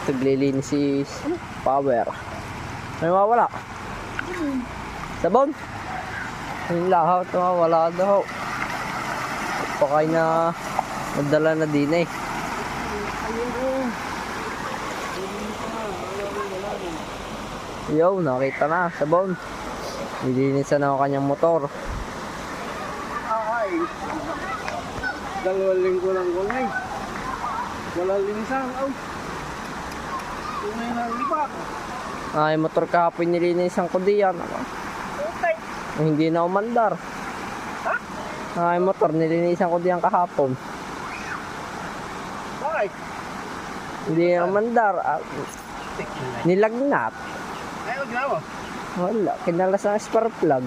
Naglilinis si Power. May mawala. Sabon. Yung lahat wala daw. Pakay na magdala na din eh. Yo, nakita na sabon. Nilinisan na ang kanyang motor. Ay, 2 linggo lang ko na. Wala linisan. Tunay na lipat. Ay, motor kahapon nilinisan ko diyan. Okay. Hindi na umandar. Ha? Ay, motor nilinisan ko diyan kahapon. Bakit? Hindi na umandar. Nilagnat. Ay, wag na mo. Wala, kinalas ang spark plug.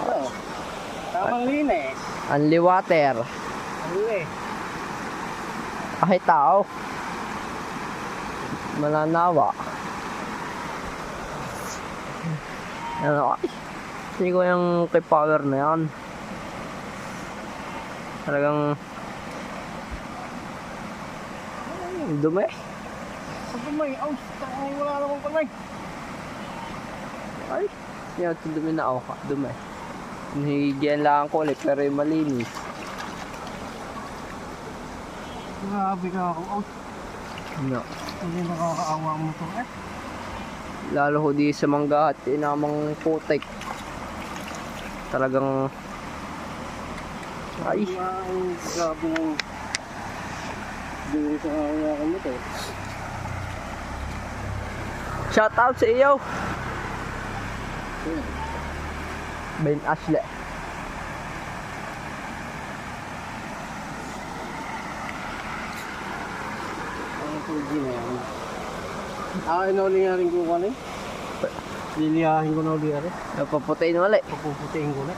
Oo. Tamang linis. Only water. Huli. Kahit tao. Mananawa. Ano, ay. Hindi ko yung kay Power na yan. Talagang dumi. Sabi mo, wala naman kamay. Ay, yan, dumi na ako. Dumi. Hinihigian lang ko ulit, pero yung malinis. Grabe ka ako. No. Hindi nakakaawa mo to eh. Lalo ho di sa mangga at inamang putik. Talagang ay, Ang grabe ng dito sa hawakan mo to. shout out sa iyo. Ben Ashley. Ang pugi na yan. Inauli nga rin ko kung ano eh. Liliyahin ko na uli rin. Napaputain wala. Papuputiin ko na.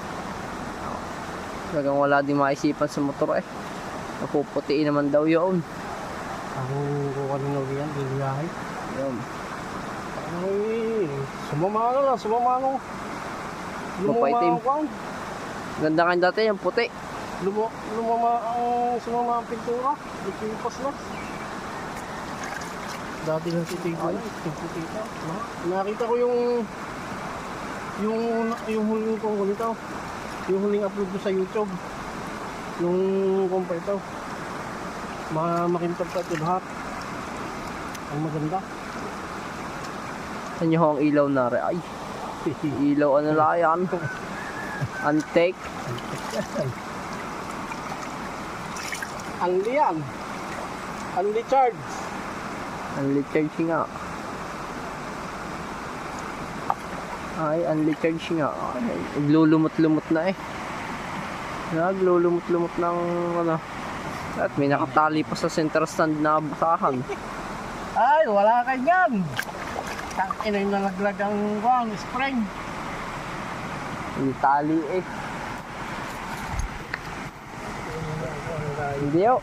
Talagang wala din maisipan sa motor eh. Napuputiin naman daw yun. Ang kukuha na uli yan, liliyahin. Yun. Ay, sumama na lang, sumama na. Mapaitim. Lumama ang Ganda kayo dati yung puti. sumama ang pintura. Ipipas na. Dati lang si Tito na, Tito. Nakita ko yung huling kong ganito. Yung huling upload ko sa YouTube. Yung kumpay ito. Makintab sa lahat. Ang maganda. Saan nyo ang ilaw na rin? Ay, ilaw ano lang yan? Antique. Ang liyan. Ang recharge. Unli charge nga. Ay, unli charge nga. Ay, naglulumot-lumot na eh. Naglulumot-lumot ng ano. At may nakatali pa sa center stand na basahan. Ay, wala ka dyan. Tangina yung nalaglag ang spring. Yung tali eh. Hindi oh.